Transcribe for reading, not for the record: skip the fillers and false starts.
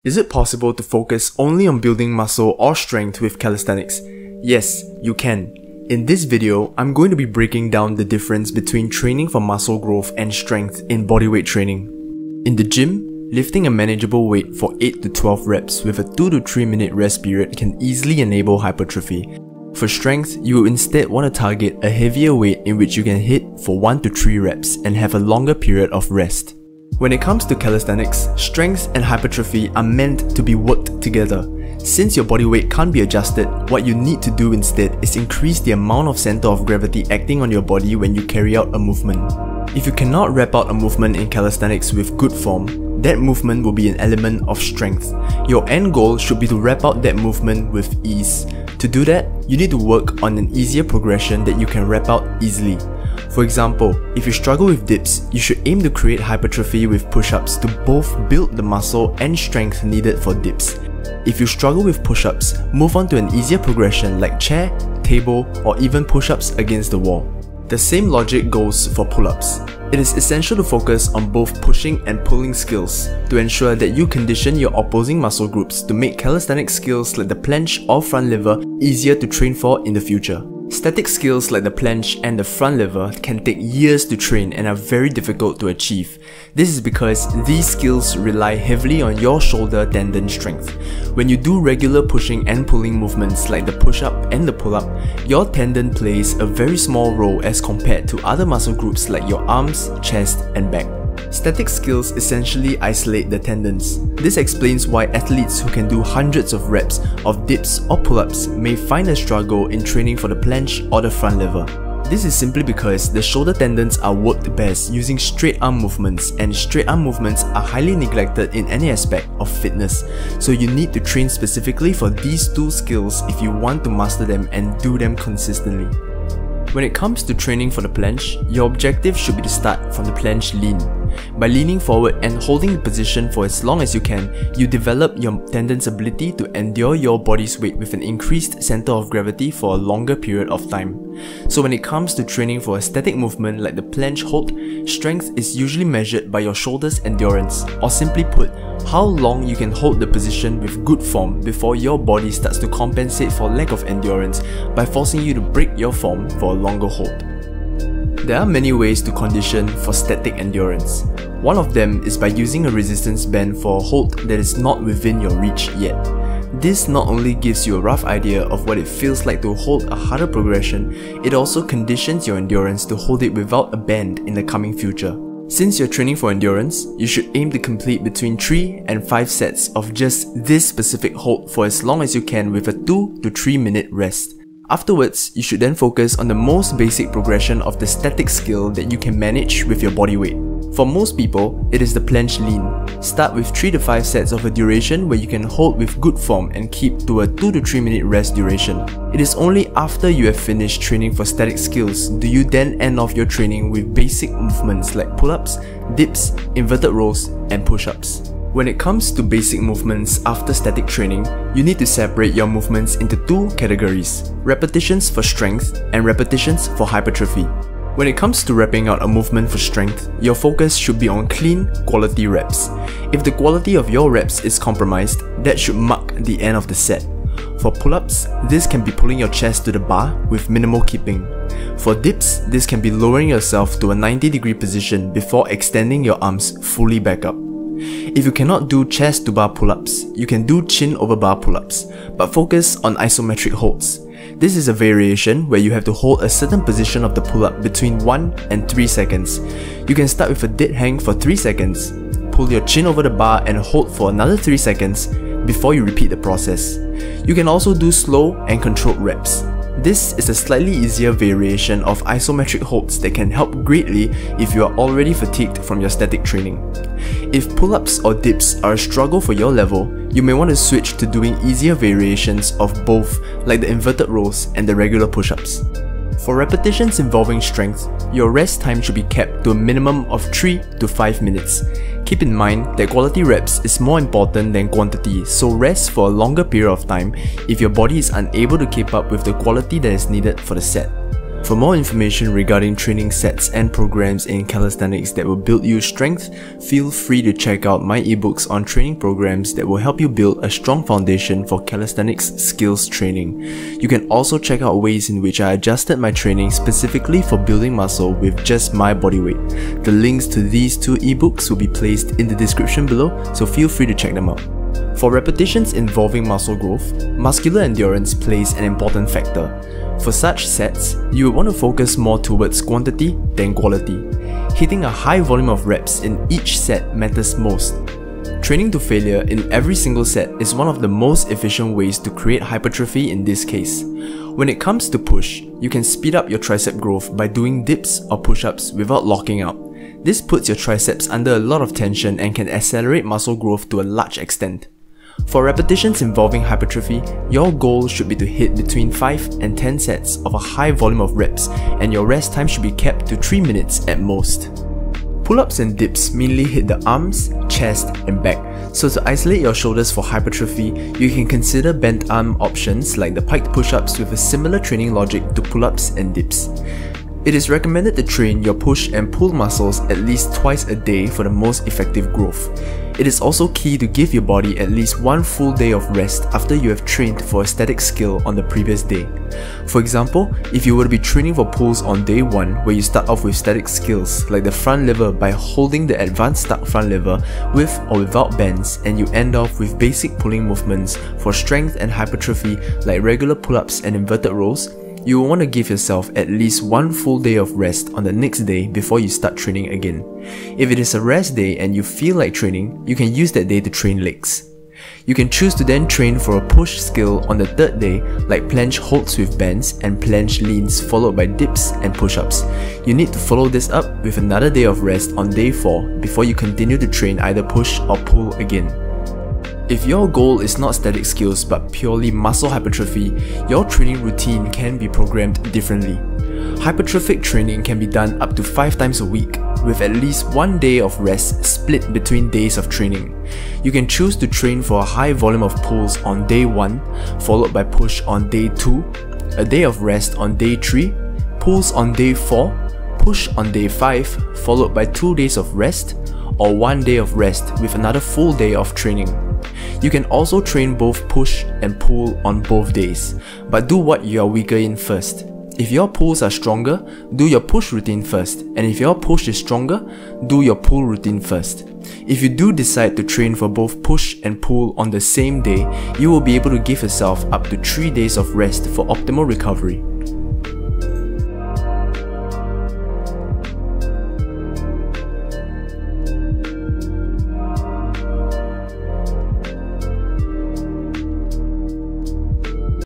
Is it possible to focus only on building muscle or strength with calisthenics? Yes, you can. In this video, I'm going to be breaking down the difference between training for muscle growth and strength in bodyweight training. In the gym, lifting a manageable weight for 8 to 12 reps with a 2 to 3 minute rest period can easily enable hypertrophy. For strength, you will instead want to target a heavier weight in which you can hit for 1 to 3 reps and have a longer period of rest. When it comes to calisthenics, strength and hypertrophy are meant to be worked together. Since your body weight can't be adjusted, what you need to do instead is increase the amount of center of gravity acting on your body when you carry out a movement. If you cannot rep out a movement in calisthenics with good form, that movement will be an element of strength. Your end goal should be to rep out that movement with ease. To do that, you need to work on an easier progression that you can rep out easily. For example, if you struggle with dips, you should aim to create hypertrophy with push-ups to both build the muscle and strength needed for dips. If you struggle with push-ups, move on to an easier progression like chair, table, or even push-ups against the wall. The same logic goes for pull-ups. It is essential to focus on both pushing and pulling skills to ensure that you condition your opposing muscle groups to make calisthenic skills like the planche or front lever easier to train for in the future. Static skills like the planche and the front lever can take years to train and are very difficult to achieve. This is because these skills rely heavily on your shoulder tendon strength. When you do regular pushing and pulling movements like the push-up and the pull-up, your tendon plays a very small role as compared to other muscle groups like your arms, chest, and back. Static skills essentially isolate the tendons. This explains why athletes who can do hundreds of reps of dips or pull-ups may find a struggle in training for the planche or the front lever. This is simply because the shoulder tendons are worked best using straight arm movements, and straight arm movements are highly neglected in any aspect of fitness. So you need to train specifically for these two skills if you want to master them and do them consistently. When it comes to training for the planche, your objective should be to start from the planche lean. By leaning forward and holding the position for as long as you can, you develop your tendon's ability to endure your body's weight with an increased center of gravity for a longer period of time. So when it comes to training for a static movement like the planche hold, strength is usually measured by your shoulder's endurance, or simply put, how long you can hold the position with good form before your body starts to compensate for lack of endurance by forcing you to break your form for a longer hold. There are many ways to condition for static endurance. One of them is by using a resistance band for a hold that is not within your reach yet. This not only gives you a rough idea of what it feels like to hold a harder progression, it also conditions your endurance to hold it without a band in the coming future. Since you're training for endurance, you should aim to complete between 3 and 5 sets of just this specific hold for as long as you can with a 2 to 3 minute rest. Afterwards, you should then focus on the most basic progression of the static skill that you can manage with your body weight. For most people, it is the planche lean. Start with 3 to 5 sets of a duration where you can hold with good form and keep to a 2 to 3 minute rest duration. It is only after you have finished training for static skills do you then end off your training with basic movements like pull-ups, dips, inverted rows, and push-ups. When it comes to basic movements after static training, you need to separate your movements into two categories: repetitions for strength and repetitions for hypertrophy. When it comes to repping out a movement for strength, your focus should be on clean, quality reps. If the quality of your reps is compromised, that should mark the end of the set. For pull-ups, this can be pulling your chest to the bar with minimal keeping. For dips, this can be lowering yourself to a 90-degree position before extending your arms fully back up. If you cannot do chest to bar pull-ups, you can do chin over bar pull-ups, but focus on isometric holds. This is a variation where you have to hold a certain position of the pull-up between 1 and 3 seconds. You can start with a dead hang for 3 seconds, pull your chin over the bar and hold for another 3 seconds before you repeat the process. You can also do slow and controlled reps. This is a slightly easier variation of isometric holds that can help greatly if you are already fatigued from your static training. If pull-ups or dips are a struggle for your level, you may want to switch to doing easier variations of both, like the inverted rows and the regular push-ups. For repetitions involving strength, your rest time should be kept to a minimum of 3 to 5 minutes. Keep in mind that quality reps is more important than quantity, so rest for a longer period of time if your body is unable to keep up with the quality that is needed for the set. For more information regarding training sets and programs in calisthenics that will build you strength, feel free to check out my ebooks on training programs that will help you build a strong foundation for calisthenics skills training. You can also check out ways in which I adjusted my training specifically for building muscle with just my body weight. The links to these two ebooks will be placed in the description below, so feel free to check them out. For repetitions involving muscle growth, muscular endurance plays an important factor. For such sets, you will want to focus more towards quantity than quality. Hitting a high volume of reps in each set matters most. Training to failure in every single set is one of the most efficient ways to create hypertrophy in this case. When it comes to push, you can speed up your tricep growth by doing dips or push-ups without locking out. This puts your triceps under a lot of tension and can accelerate muscle growth to a large extent. For repetitions involving hypertrophy, your goal should be to hit between 5 and 10 sets of a high volume of reps, and your rest time should be kept to 3 minutes at most. Pull-ups and dips mainly hit the arms, chest, and back, so to isolate your shoulders for hypertrophy, you can consider bent arm options like the piked push-ups with a similar training logic to pull-ups and dips. It is recommended to train your push and pull muscles at least twice a day for the most effective growth. It is also key to give your body at least one full day of rest after you have trained for a static skill on the previous day. For example, if you were to be training for pulls on day 1 where you start off with static skills like the front lever by holding the advanced stuck front lever with or without bends, and you end off with basic pulling movements for strength and hypertrophy like regular pull-ups and inverted rows, you will want to give yourself at least one full day of rest on the next day before you start training again. If it is a rest day and you feel like training, you can use that day to train legs. You can choose to then train for a push skill on the third day like planche holds with bends and planche leans followed by dips and push-ups. You need to follow this up with another day of rest on day 4 before you continue to train either push or pull again. If your goal is not static skills but purely muscle hypertrophy, your training routine can be programmed differently. Hypertrophic training can be done up to 5 times a week, with at least one day of rest split between days of training. You can choose to train for a high volume of pulls on day 1, followed by push on day 2, a day of rest on day 3, pulls on day 4, push on day 5, followed by 2 days of rest, or 1 day of rest with another full day of training. You can also train both push and pull on both days, but do what you are weaker in first. If your pulls are stronger, do your push routine first, and if your push is stronger, do your pull routine first. If you do decide to train for both push and pull on the same day, you will be able to give yourself up to 3 days of rest for optimal recovery.